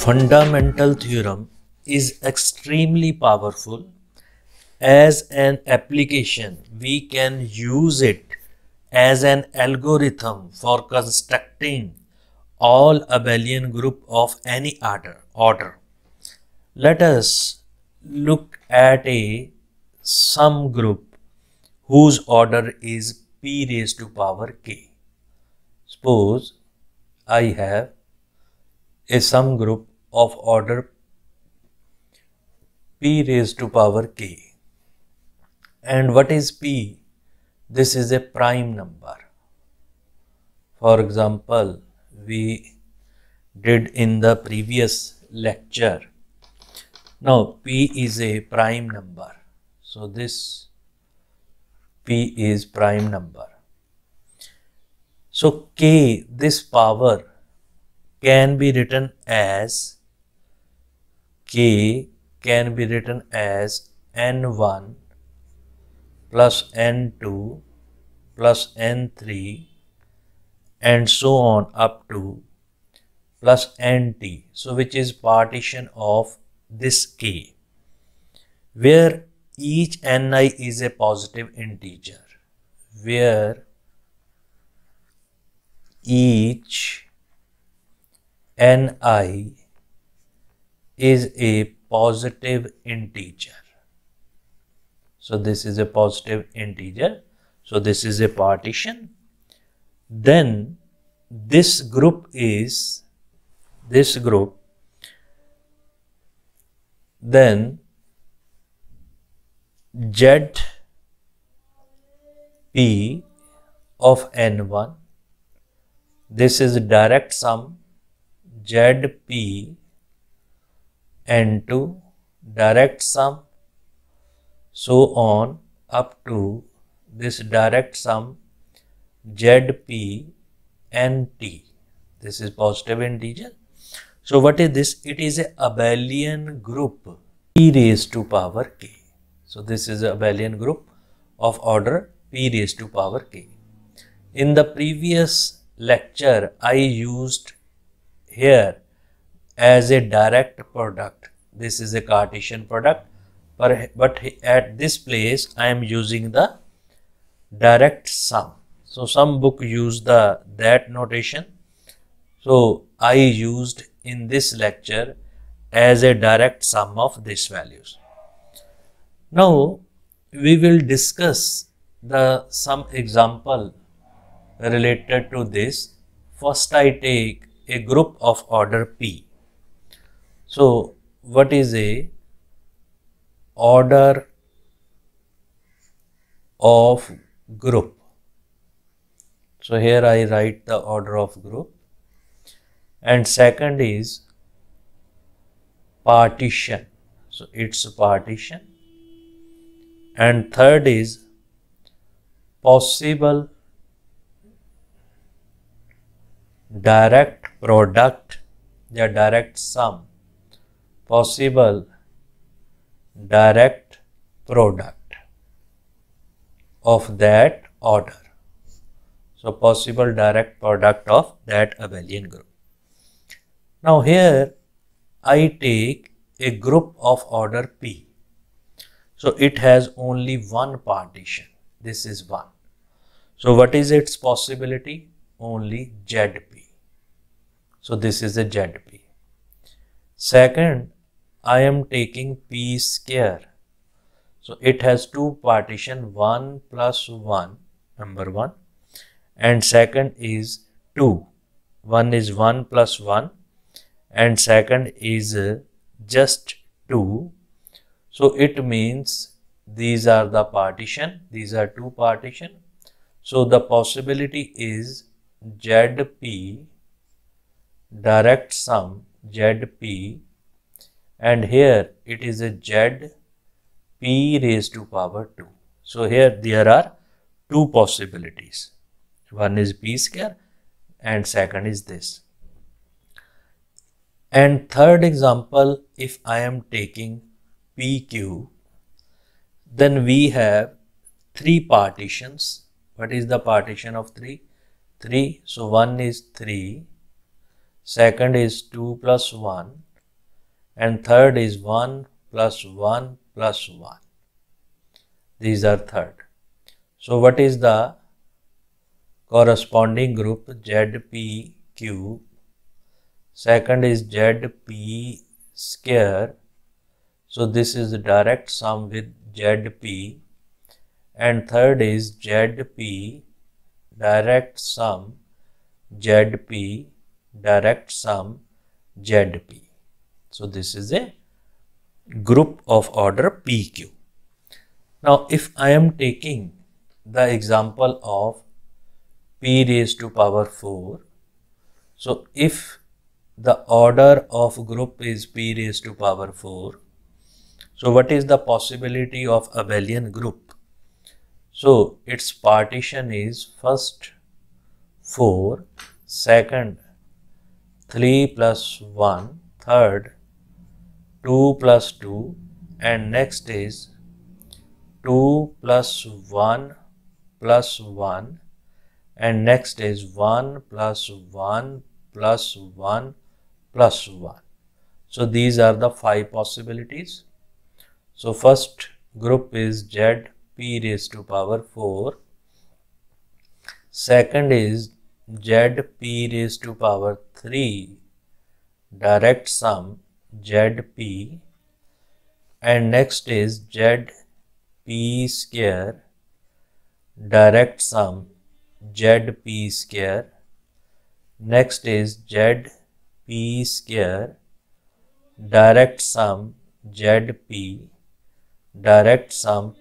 fundamental theorem is extremely powerful. As an application, we can use it as an algorithm for constructing all abelian group of any order. Let us look at a sum group whose order is p raised to power k. Suppose I have a sum group of order p raised to power k. And what is p? This is a prime number. For example, we did in the previous lecture. Now p is a prime number. So this p is prime number. So k, this power, can be written as n1 plus n2 plus n3 and so on up to plus nt. So which is partition of this k, where each ni is a positive integer, where each ni is a positive integer. So this is a positive integer. So this is a partition. Then this group is then zp of n1. This is direct sum zp n2, direct sum, so on up to this direct sum zp nt. This is positive integer. So what is this? It is a abelian group p raised to power k. So this is a abelian group of order p raised to power k. In the previous lecture, I used here as a direct product. This is a Cartesian product, but at this place I am using the direct sum. So some book use that notation. So I used in this lecture as a direct sum of these values. Now we will discuss some example related to this. First I take a group of order p. So what is a order of group? So here I write the order of group, and second is partition. So it's partition, and third is possible direct product या direct sum, possible direct product of that order. So possible direct product of that abelian group. Now here I take a group of order p. So it has only one partition. This is 1. So what is its possibility? Only zp. So this is a zp. Second, I am taking p square. So it has two partition, 1 plus 1, number 1, and second is 2. One is 1 plus 1 and second is just 2. So it means these are the partition, these are two partition. So the possibility is zp direct sum zp, and here it is a z p raised to power 2. So here there are two possibilities. One is p square and second is this. And third example, if I am taking pq, then we have three partitions. What is the partition of 3? 3. So 1 is 3, second is 2 plus 1, and third is 1 plus 1 plus 1. These are third. So what is the corresponding group? ZP cube. Second is ZP square. So this is the direct sum with ZP. And third is ZP direct sum ZP direct sum ZP. So this is a group of order PQ. Now if I am taking the example of P raised to power 4, so if the order of group is P raised to power 4, so what is the possibility of abelian group? So its partition is first 4, second 3 plus 1, third 2 plus 2, and next is 2 plus 1 plus 1, and next is 1 plus 1 plus 1 plus 1. So these are the 5 possibilities. So first group is Z P raised to power 4. Second is Z P raised to power 3 direct sum ZP, and next is ZP square direct sum ZP square. Next is ZP square direct sum ZP direct sum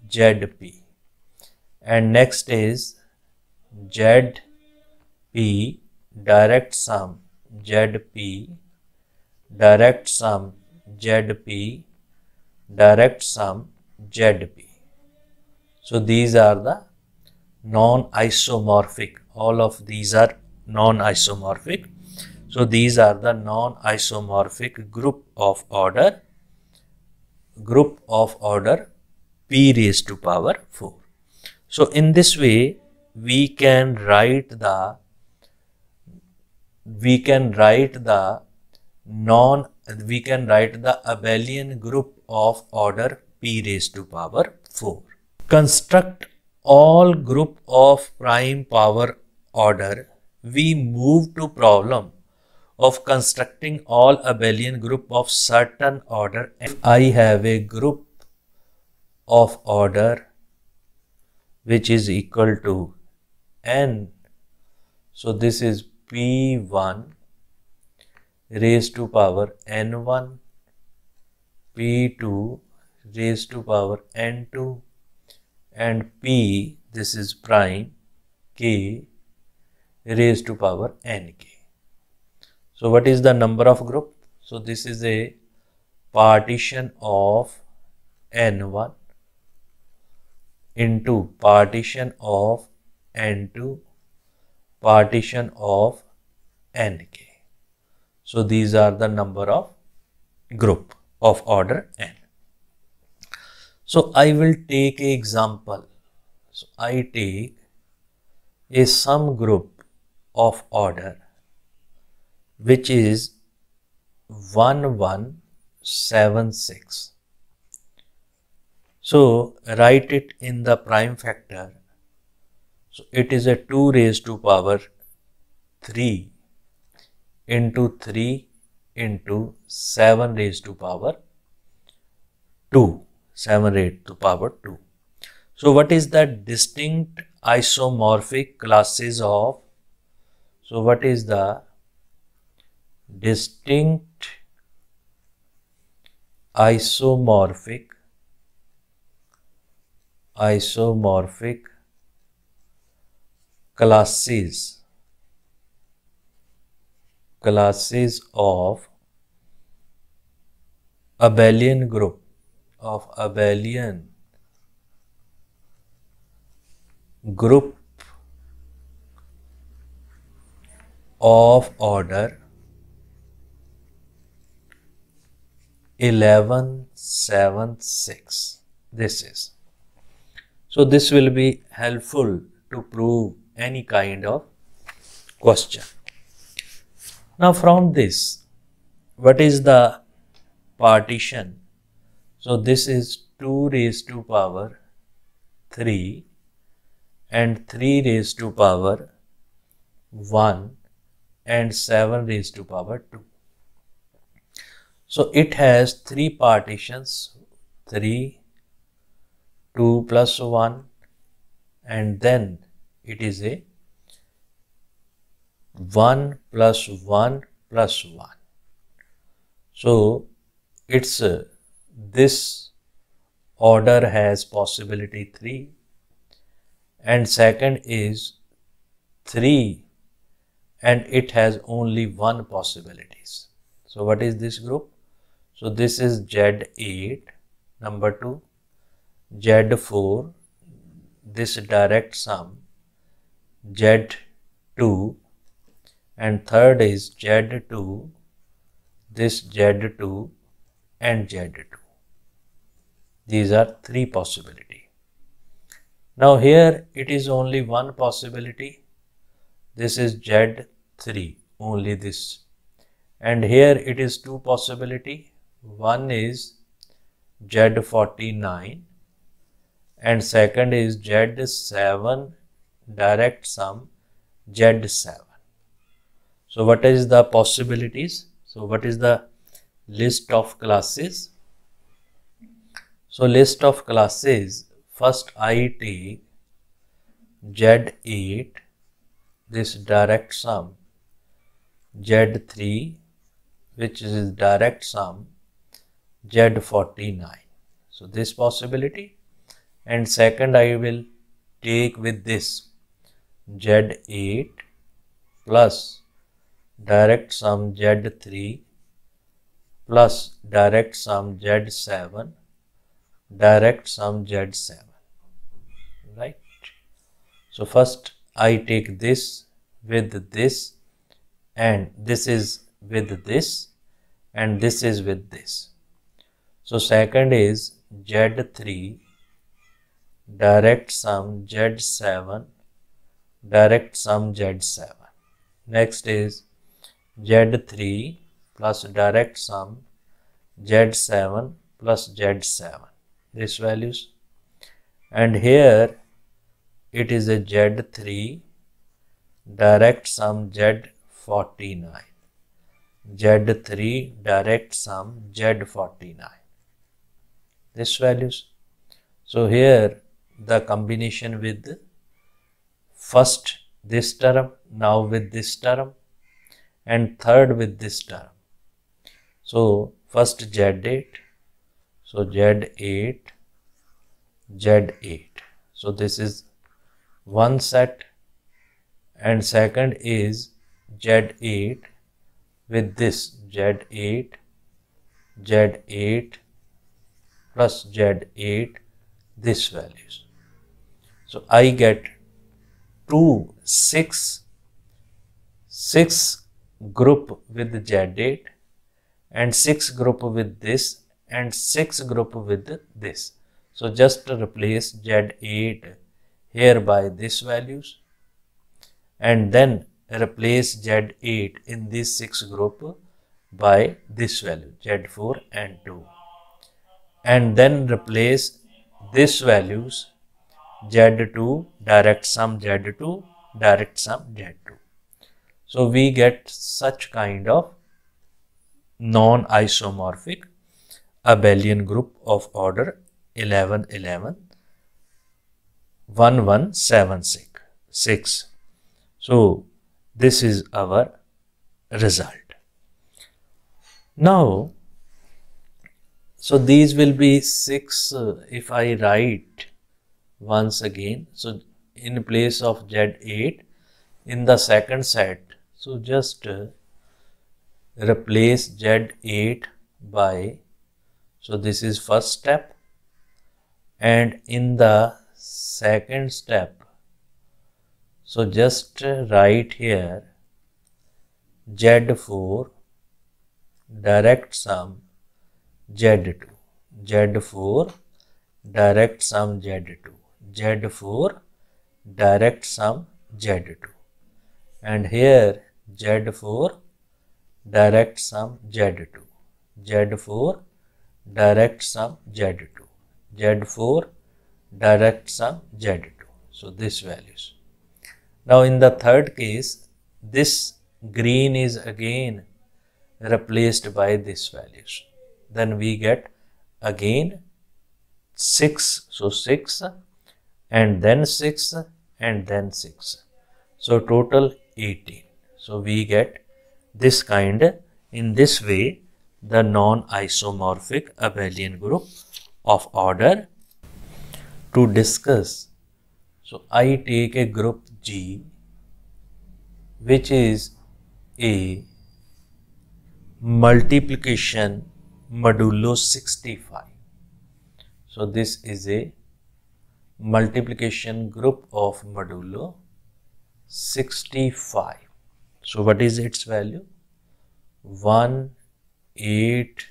ZP, and next is ZP direct sum ZP direct sum ZP direct sum ZP. So these are the non-isomorphic. All of these are non-isomorphic. So these are the non-isomorphic group of order P raised to power 4. So in this way we can write the abelian group of order P raised to power 4. Construct all group of prime power order. We move to problem of constructing all abelian group of certain order. If I have a group of order which is equal to n, so this is P1 raised to power n1, P2 raised to power n2, and P, this is prime, K raised to power nk. So what is the number of group? So this is a partition of n1 into partition of n2 partition of nk. So these are the number of group of order n. So I will take an example. So I take a sum group of order which is 1176. So write it in the prime factor. So it is a 2 raised to power 3 into 3 into 7 raised to power 2. 7 raised to power 2. So what is the distinct isomorphic classes of? So what is the distinct isomorphic classes of abelian group of order 1176. This is. So this will be helpful to prove any kind of question. Now from this, what is the partition. So this is 2 raised to power 3 and 3 raised to power 1 and 7 raised to power 2. So it has 3 partitions, 3, 2 plus 1, and then it is a 1 plus 1 plus 1. So it's this order has possibility 3, and second is 3 and it has only 1 possibilities. So what is this group? So this is Z8, number 2, Z4, this direct sum, Z2, and third is Z2, this Z2 and Z2. These are 3 possibility. Now here it is only 1 possibility. This is Z3, only this. And here it is 2 possibility. One is Z49 and second is Z7 direct sum Z7. So what is the possibilities? So what is the list of classes? So list of classes, first I take Z8, this direct sum, Z3, which is direct sum, Z49. So this possibility, and second I will take with this Z8 plus direct sum Z3 plus direct sum Z7 direct sum Z7, right? So first I take this with this, and this is with this, and this is with this. So second is Z3 direct sum Z7 direct sum Z7. Next is Z3 plus direct sum Z7 plus Z7, these values. And here it is a Z3 direct sum Z49, Z3 direct sum Z49, these values. So here the combination with first this term, now with this term, and third with this term. So first Z8, so Z8, Z8. So this is one set, and second is Z8 with this Z8, Z8 plus Z8, this values. So I get 6 group with Z8 and 6 group with this and 6 group with this. So just replace Z8 here by this values, and then replace Z8 in this 6 group by this value Z4 and 2, and then replace this values Z2 direct sum Z2 direct sum Z2. So we get such kind of non-isomorphic abelian group of order 11 11 1 1 7 6. So this is our result. Now, so these will be 6 if I write once again. So in place of Z8 in the second set, so just replace Z8 by, so this is first step, and in the second step, so just write here Z4 direct sum Z2, Z4 direct sum Z2, Z4 direct sum Z2, and here Z4 direct sum Z2, Z4 direct sum Z2, Z4 direct sum Z2. So this values. Now in the third case, this green is again replaced by this values. Then we get again 6. So 6 and then 6 and then 6. So total 18. So we get this kind. In this way, the non-isomorphic abelian group of order. To discuss, so I take a group G which is a multiplication modulo 65. So this is a multiplication group of modulo 65. So what is its value? 1, 8,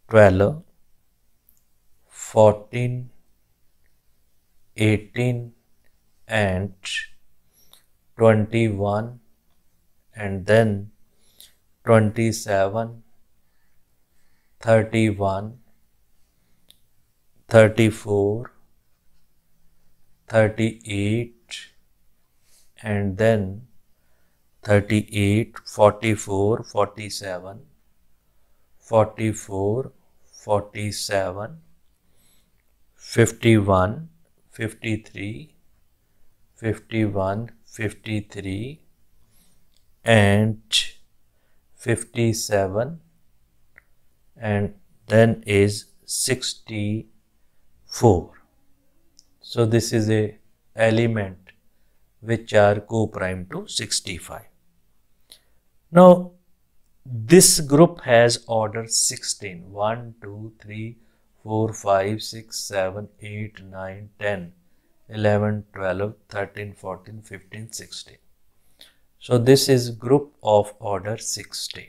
12, 14, 18 and 21 and then 27, 31, 34, 38 and then 38, 44, 47, 44, 47, 51, 53, 51, 53 and 57 and then is 64. So this is a element which are co-prime to 65. Now this group has order 16. 1, 2, 3, 4, 5, 6, 7, 8, 9, 10, 11, 12, 13, 14, 15, 16. So this is group of order 16.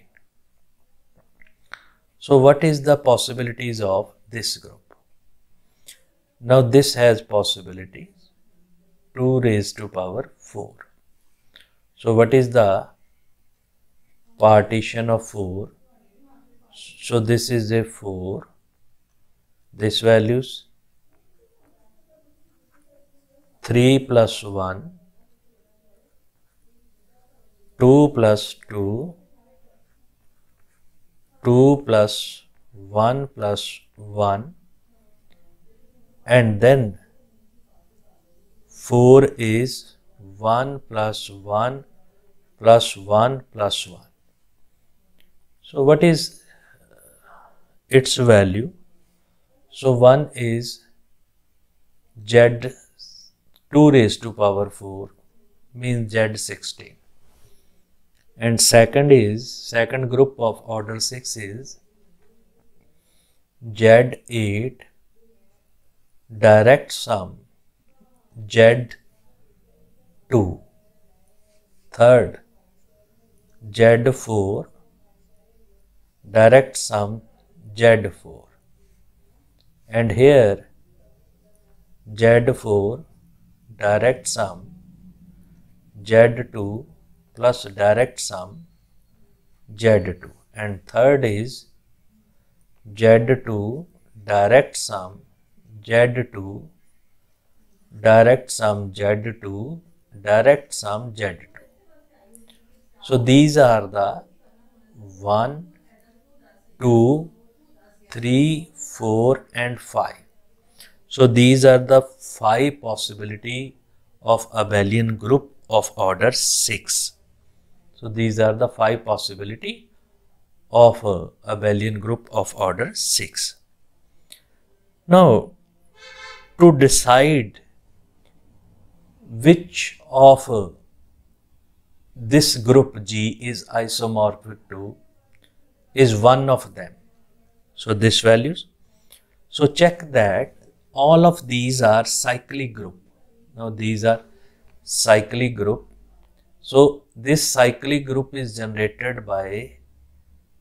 So what is the possibilities of this group? Now this has possibilities 2 raised to power 4. So what is the partition of 4? So this is a 4. This values 3 plus 1, 2 plus 2, 2 plus 1 plus 1 and then 4 is 1 plus 1 plus 1 plus 1. So what is its value? So 1 is Z 2 raised to power 4 means Z16. And second group of order 6 is Z8 direct sum Z2. Third, Z4 direct sum Z4. And here Z4 direct sum Z2 plus direct sum Z2. And third is Z2 direct sum Z2 direct sum Z2 direct sum Z2. So these are the 1, 2, 3, 4 and 5. So these are the 5 possibility of abelian group of order 6. So these are the 5 possibility of abelian group of order 6. Now to decide which of this group G is isomorphic to is one of them. So this values. So check that all of these are cyclic group. Now these are cyclic group. So this cyclic group is generated by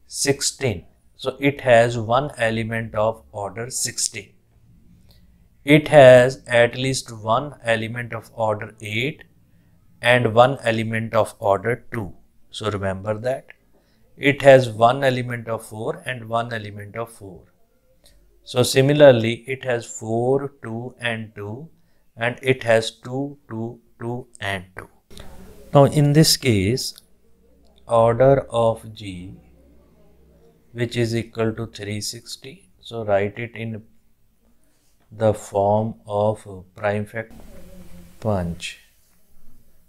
16. So it has one element of order 16. It has at least one element of order 8 and one element of order 2. So remember that. it has one element of 4 and one element of 4. So similarly, it has 4, 2 and 2, and it has 2, 2, 2 and 2. Now in this case, order of G, which is equal to 360. So write it in the form of prime factor punch.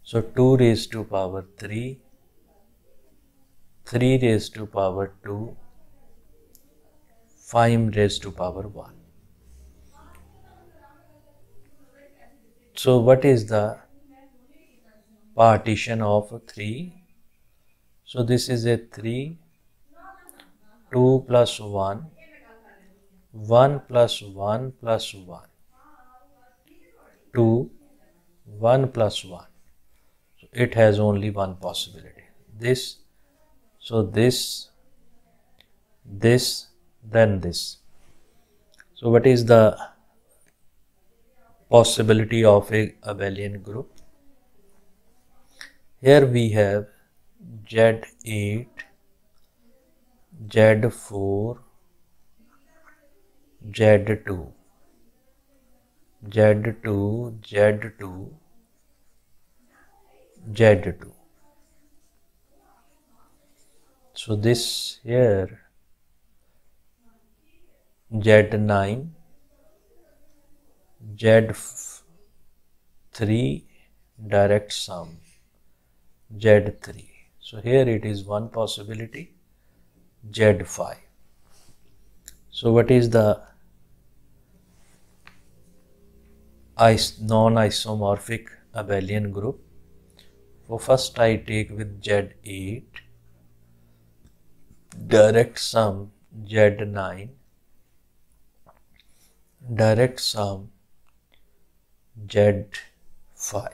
So 2 raised to power 3, 3 raised to power 2, 5 raised to power 1. So what is the partition of 3? So this is a 3, 2 plus 1, 1 plus 1 plus 1, 2, 1 plus 1. So it has only one possibility. This, so this, then this. So what is the possibility of a abelian group? Here we have Z8, Z4, Z2, Z2, Z2, Z2. So this here Z9, Z3 direct sum, Z3. So here it is one possibility, Z5. So what is the non-isomorphic abelian group? So first I take with Z8, direct sum Z9, direct sum Z5.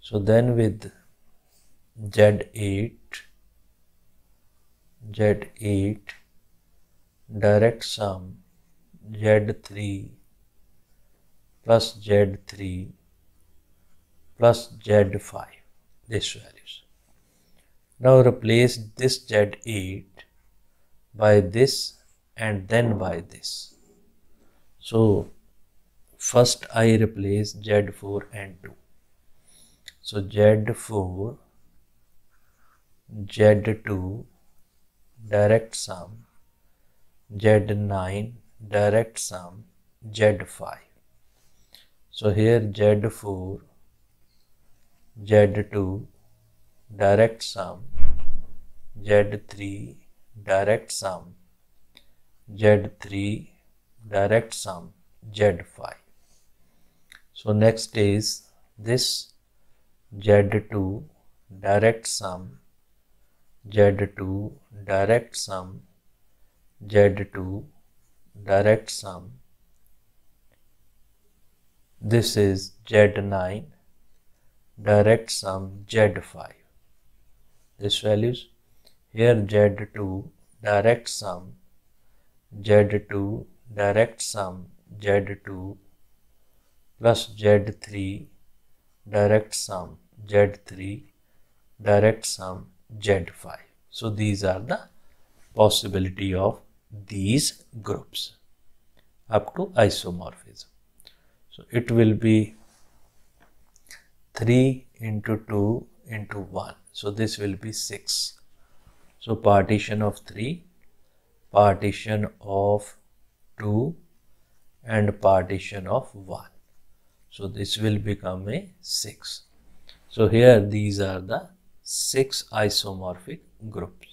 So then with Z8, direct sum Z3 plus Z3 plus Z5, this values. Now replace this Z8 by this and then by this. So first I replace Z4 and 2. So Z4, Z2, direct sum, Z9, direct sum, Z5. So here Z4, Z2, direct sum, Z3, direct sum, Z3, direct sum, Z5. So next is this Z2, direct sum, Z2, direct sum, Z2, direct sum. This is Z9, direct sum, Z5. This values. Here Z2, direct sum, Z2, direct sum, Z2 plus Z3, direct sum, Z3, direct sum, Z5. So these are the possibility of these groups up to isomorphism. So it will be 3 into 2 into 1. So this will be 6. So partition of 3, partition of 2 and partition of 1. So this will become a 6. So here these are the 6 isomorphic groups.